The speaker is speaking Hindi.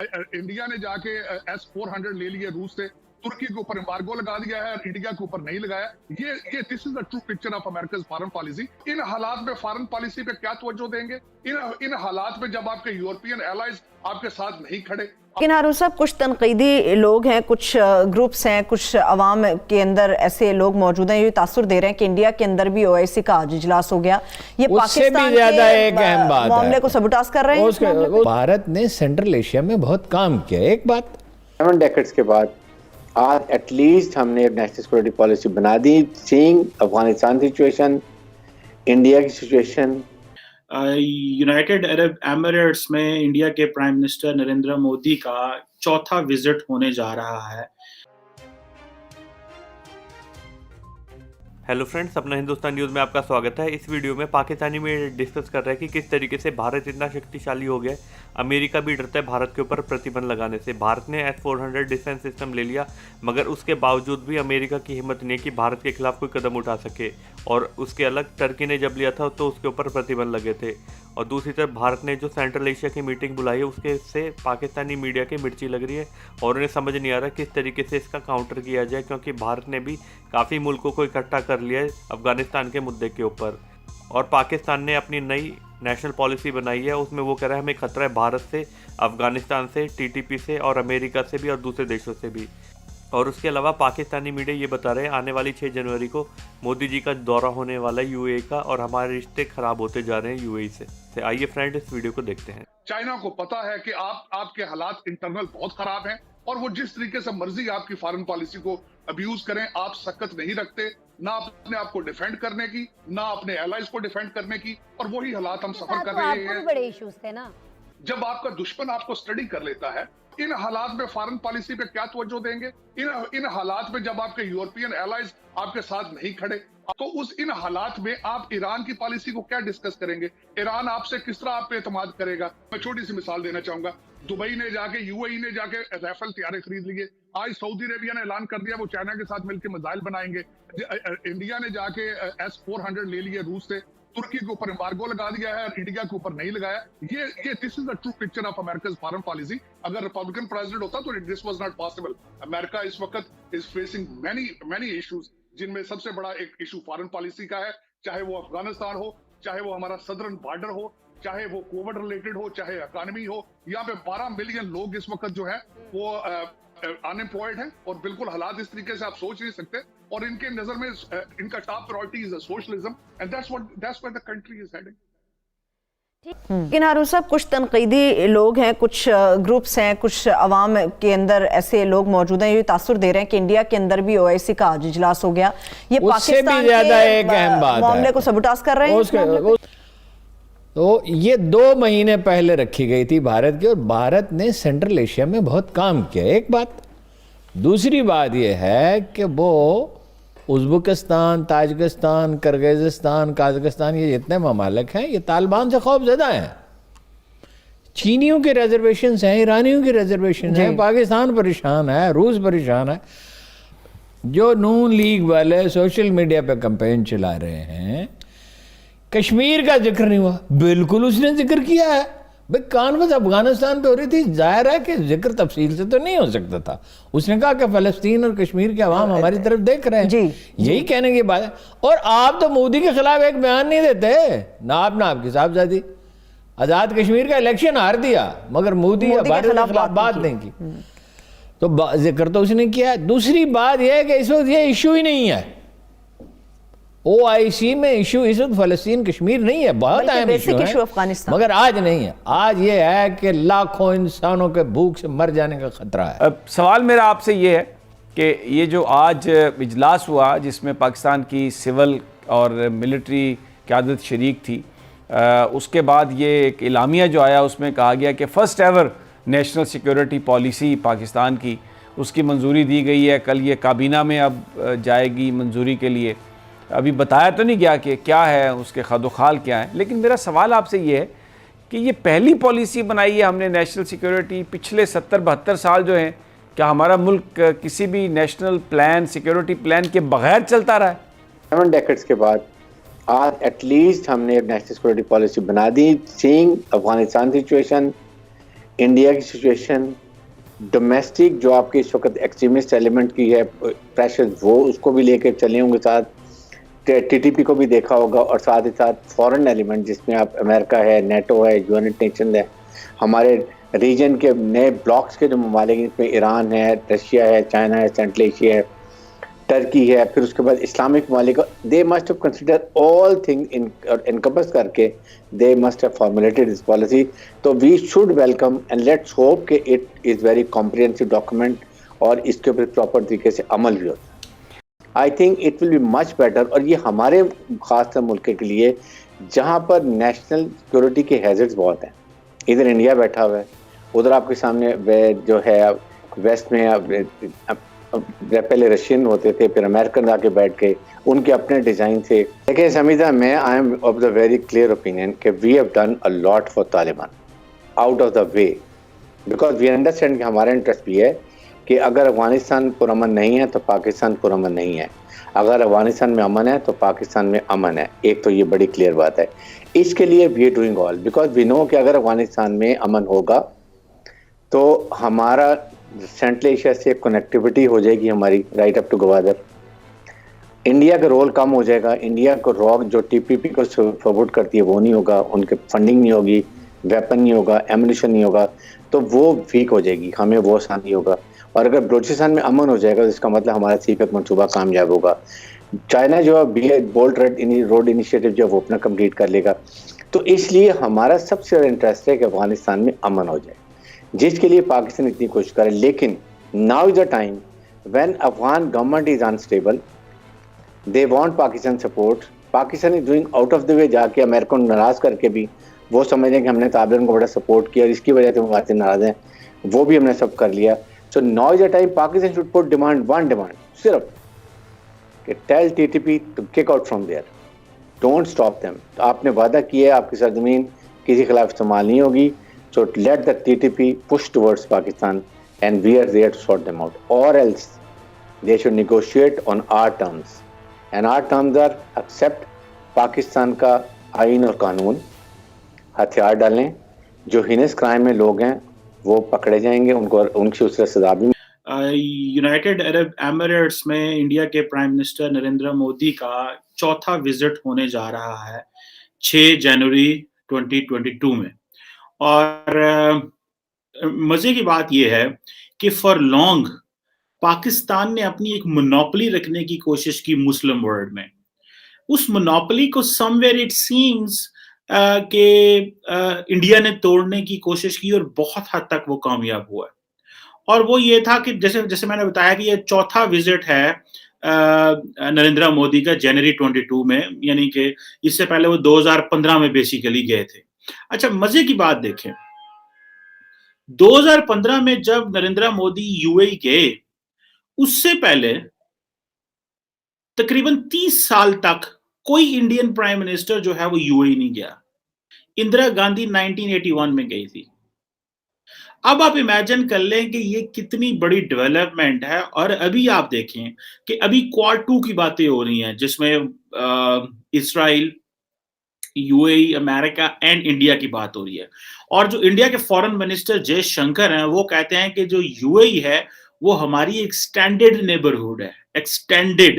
इंडिया ने जाके S-400 ले लिए रूस से, तुर्की के ऊपर एम्बार्गो लगा दिया है और इंडिया के ऊपर नहीं लगाया। ये this is the true picture of America's foreign policy. इन हालात में फॉरेन पॉलिसी पे क्या तवज्जो देंगे? इन हालात में जब आपके यूरोपियन एलाइज आपके साथ नहीं खड़े। लेकिन हारून साहब, कुछ तनकीदी लोग हैं, कुछ ग्रुप्स हैं, कुछ अवाम के अंदर ऐसे लोग मौजूद हैं, ये तासुर दे रहे हैं कि इंडिया के अंदर भी OIC का आज इजलास हो गया। ये पाकिस्तान के मामले को सबूटास कर रहे हैं। भारत ने सेंट्रल एशिया में बहुत काम किया। एक बात 7 डेकेड्स के बाद आज एटलीस्ट हमने नेशनल सिक्योरिटी पॉलिसी बना दी, सीइंग अफगानिस्तान सिचुएशन, इंडिया की सिचुएशन। यूनाइटेड अरब एमिरेट्स में इंडिया के प्राइम मिनिस्टर नरेंद्र मोदी का चौथा विजिट होने जा रहा है। हेलो फ्रेंड्स, अपना हिंदुस्तान न्यूज़ में आपका स्वागत है। इस वीडियो में पाकिस्तानी में डिस्कस कर रहे हैं कि किस तरीके से भारत इतना शक्तिशाली हो गया। अमेरिका भी डरता है भारत के ऊपर प्रतिबंध लगाने से। भारत ने S-400 डिफेंस सिस्टम ले लिया, मगर उसके बावजूद भी अमेरिका की हिम्मत नहीं कि भारत के खिलाफ कोई कदम उठा सके। और उसके अलग टर्की ने जब लिया था तो उसके ऊपर प्रतिबंध लगे थे। और दूसरी तरफ भारत ने जो सेंट्रल एशिया की मीटिंग बुलाई है, उसके से पाकिस्तानी मीडिया की मिर्ची लग रही है और उन्हें समझ नहीं आ रहा किस तरीके से इसका काउंटर किया जाए, क्योंकि भारत ने भी काफ़ी मुल्कों को इकट्ठा कर लिया है अफगानिस्तान के मुद्दे के ऊपर। और पाकिस्तान ने अपनी नई नेशनल पॉलिसी बनाई है, उसमें वो कह रहा है हमें खतरा है भारत से, अफगानिस्तान से, TTP से और अमेरिका से भी और दूसरे देशों से भी। और उसके अलावा पाकिस्तानी मीडिया ये बता रहे हैं आने वाली 6 जनवरी को मोदी जी का दौरा होने वाला है UAE का, और हमारे रिश्ते खराब होते जा रहे हैं UAE से। आइए फ्रेंड, इस वीडियो को देखते हैं। चाइना को पता है कि आपके हालात इंटरनल बहुत खराब हैं और वो जिस तरीके से मर्जी आपकी फॉरेन पॉलिसी को अब्यूज करें, आप सकत नहीं रखते ना अपने आप को डिफेंड करने की, ना अपने एलाइज को डिफेंड करने की। और वही हालात हम सफर कर रहे हैं। बड़े इश्यूज थे ना। जब आपका दुश्मन आपको स्टडी कर लेता है, इन हालात में फॉरेन पॉलिसी पे क्या तवज्जो देंगे? इन हालात में जब आपके यूरोपियन एलाइज आपके साथ नहीं खड़े, तो इन हालात में आप ईरान की पॉलिसी को क्या डिस्कस करेंगे? ईरान आपसे किस तरह आप पे एतमाद करेगा? मैं छोटी सी मिसाल देना चाहूंगा। दुबई ने जाके, UAE ने जाके राइफल तैयारे खरीद लिए। आज सऊदी अरेबिया ने ऐलान कर दिया वो चाइना के साथ मिलकर मिसाइल बनाएंगे। इंडिया ने जाके S-400 ले लिए रूस से, तुर्की के ऊपर एम्बार्गो लगा दिया है और इंडिया के ऊपर नहीं लगाया। ये this is the true picture of America's foreign policy. अगर रिपब्लिकन प्रेसिडेंट होता तो this was not possible. America इस वक्त इज फेसिंग मैनी इश्यूज, जिनमें सबसे बड़ा एक इशू फॉरेन पॉलिसी का है। चाहे वो अफगानिस्तान हो, चाहे वो हमारा सदर्न बॉर्डर हो, चाहे वो कोविड रिलेटेड हो, चाहे इकोनॉमी हो। यहाँ पे 12 मिलियन लोग इस वक्त जो है वो अनएम्प्लॉयड हैं और बिल्कुल हालात इस तरीके से आप सोच नहीं सकते। और इनके नजर में इनका top priority is socialism and that's where the country is heading. लेकिन हारून साहब, कुछ तनकीदी लोग हैं, कुछ ग्रुप्स हैं, कुछ अवाम के अंदर ऐसे लोग मौजूद हैं, ये तासुर दे रहे हैं कि इंडिया के अंदर भी OIC का आज इजलास हो गया। ये पाकिस्तान के मामले को सबूटास कर रहे हैं। तो ये 2 महीने पहले रखी गई थी भारत की, और भारत ने सेंट्रल एशिया में बहुत काम किया। एक बात। दूसरी बात यह है कि वो उज़्बेकिस्तान, ताजिकिस्तान, किर्गिज़स्तान, काज़ाकिस्तान, ये जितने ममालिक हैं ये तालिबान से खौफज़दा हैं। चीनियों के रिजर्वेशन हैं, ईरानियों के रिजर्वेशन हैं, पाकिस्तान परेशान है, रूस परेशान है। जो नून लीग वाले सोशल मीडिया पे कैंपेन चला रहे हैं, कश्मीर का जिक्र नहीं हुआ, बिल्कुल उसने जिक्र किया है। भाई कॉन्फ्रेंस अफगानिस्तान पे हो रही थी, जाहिर है कि जिक्र तफसील से तो नहीं हो सकता था। उसने कहा कि फ़लस्तीन और कश्मीर के अवाम हमारी तरफ देख रहे हैं, यही कहने की बात है। और आप तो मोदी के खिलाफ एक बयान नहीं देते ना, आपकी साहबजादी। आज़ाद कश्मीर का इलेक्शन हार दिया, मगर मोदी के खिलाफ बात नहीं की, तो जिक्र तो उसने किया। दूसरी बात यह है कि इस वक्त ये इशू ही नहीं है। OIC में इशू इस वक्त फ़लस्तीन कश्मीर नहीं है, बहुत अहम इशू है, मगर आज नहीं है। आज ये है कि लाखों इंसानों के भूख से मर जाने का खतरा है। सवाल मेरा आपसे ये है कि ये जो आज इजलास हुआ, जिसमें पाकिस्तान की सिविल और मिलिट्री क़यादत शरीक थी, उसके बाद ये एक इलामिया जो आया, उसमें कहा गया कि first ever national security policy Pakistan की, उसकी मंजूरी दी गई है। कल ये काबीना में अब जाएगी मंजूरी के लिए। अभी बताया तो नहीं गया कि क्या है, उसके खदोखाल क्या है, लेकिन मेरा सवाल आपसे ये है कि ये पहली पॉलिसी बनाई है हमने नेशनल सिक्योरिटी। पिछले 70-72 साल जो हैं, क्या हमारा मुल्क किसी भी नेशनल प्लान, सिक्योरिटी प्लान के बगैर चलता रहा है? 7 डेकेड्स के बाद आज एटलीस्ट हमने नेशनल सिक्योरिटी पॉलिसी बना दी, सीइंग अफगानिस्तान सिचुएशन, इंडिया की सिचुएशन, डोमेस्टिक जो आपके इस वक्त एक्सट्रीमिस्ट एलिमेंट की है प्रेशर, वो उसको भी लेकर चले होंगे साथ, टीटीपी को भी देखा होगा, और साथ ही साथ फॉरेन एलिमेंट जिसमें आप अमेरिका है, नेटो है, यूनाइटेड नेशन है, हमारे रीजन के नए ब्लॉक्स के जो ममालिक जिसमें ईरान है, रशिया है, चाइना है, सेंट्रल एशिया है, टर्की है, फिर उसके बाद इस्लामिक ममालिक, they must have consider all thing encompass करके they must have formulated this policy. तो we should welcome and let's hope कि it is very comprehensive document और इसके ऊपर प्रॉपर तरीके से अमल भी होता है. I think it will be much better, और ये हमारे खास मुल्क के लिए जहाँ पर नेशनल सिक्योरिटी के हैजर्ड्स बहुत हैं. इधर इंडिया बैठा हुआ है, उधर आपके सामने जो है वेस्ट में पहले रशियन होते थे, फिर अमेरिकन आके बैठ गए, उनके अपने डिज़ाइन थे. देखिए समीदा, मैं I am of the very clear opinion कि we have done a lot for Taliban out of the way, because we understand कि हमारा इंटरेस्ट भी है कि अगर अफगानिस्तान पुरअमन नहीं है तो पाकिस्तान पुरअमन नहीं है, अगर अफगानिस्तान में अमन है तो पाकिस्तान में अमन है. एक तो ये बड़ी क्लियर बात है. इसके लिए we are doing all, because we know कि अगर अफगानिस्तान में अमन होगा तो हमारा सेंट्रल एशिया से कनेक्टिविटी हो जाएगी हमारी right up to Gwadar. India का रोल कम हो जाएगा. इंडिया को रॉक जो टीपीपी को सपोर्ट करती है वो नहीं होगा, उनके फंडिंग नहीं होगी, वेपन नहीं होगा, एमुनिशन नहीं होगा, तो वो वीक हो जाएगी, हमें वो आसान नहीं होगा. और अगर बलूचिस्तान में अमन हो जाएगा तो इसका मतलब हमारा सीपेक मंसूबा कामयाब होगा. चाइना जो है बोल्ट रोड इनिशिएटिव जो वो अपना कंप्लीट कर लेगा. तो इसलिए हमारा सबसे ज़्यादा इंटरेस्ट है कि अफगानिस्तान में अमन हो जाए, जिसके लिए पाकिस्तान इतनी कोशिश करे. लेकिन now is the time when Afghan government is unstable, they want Pakistan support. Pakistan is doing out of the वे, जाके अमेरिका को नाराज करके भी वो समझ रहे हैं कि हमने तालिबान को बड़ा सपोर्ट किया और इसकी वजह से वो बातें नाराज हैं, वो भी हमने सब कर लिया. So now is the time Pakistan should put one demand सिर्फ कि tell TTP to kick out from there, don't stop them. तो आपने वादा किया है आपकी सरजमीन किसी के खिलाफ इस्तेमाल नहीं होगी. So let the TTP push towards Pakistan and we are there to sort them out, or else they should negotiate on our terms, and our terms are accept Pakistan का आइन और कानून, हथियार डालें, जो हिनेस क्राइम में लोग हैं वो पकड़े जाएंगे, उनको उनकी उस सजा भी. यूनाइटेड अरब एमिरेट्स में इंडिया के प्राइम मिनिस्टर नरेंद्र मोदी का चौथा विजिट होने जा रहा है 6 जनवरी 2022 में. और मजे की बात यह है कि फॉर लॉन्ग पाकिस्तान ने अपनी एक मोनोपोली रखने की कोशिश की मुस्लिम वर्ल्ड में. उस मोनोपोली को समवेयर इट सीम्स कि इंडिया ने तोड़ने की कोशिश की और बहुत हद तक वो कामयाब हुआ. और वो ये था कि जैसे मैंने बताया कि ये चौथा विजिट है नरेंद्र मोदी का जनवरी 22 में, यानी कि इससे पहले वो 2015 में बेसिकली गए थे. अच्छा, मजे की बात देखें, 2015 में जब नरेंद्र मोदी यूएई गए, उससे पहले तकरीबन 30 साल तक कोई इंडियन प्राइम मिनिस्टर जो है वो यूएई नहीं गया. इंदिरा गांधी 1981 में गई थी. अब आप इमेजिन कर लें कि ये कितनी बड़ी डेवलपमेंट है. और अभी आप देखें कि अभी क्वाड 2 की बातें हो रही हैं, जिसमें Israel, UAE, America and India की बात हो रही है. और जो इंडिया के फॉरेन मिनिस्टर जयशंकर हैं, वो कहते हैं कि जो यूएई है वो हमारी एक्सटेंडेड नेबरहुड है. एक्सटेंडेड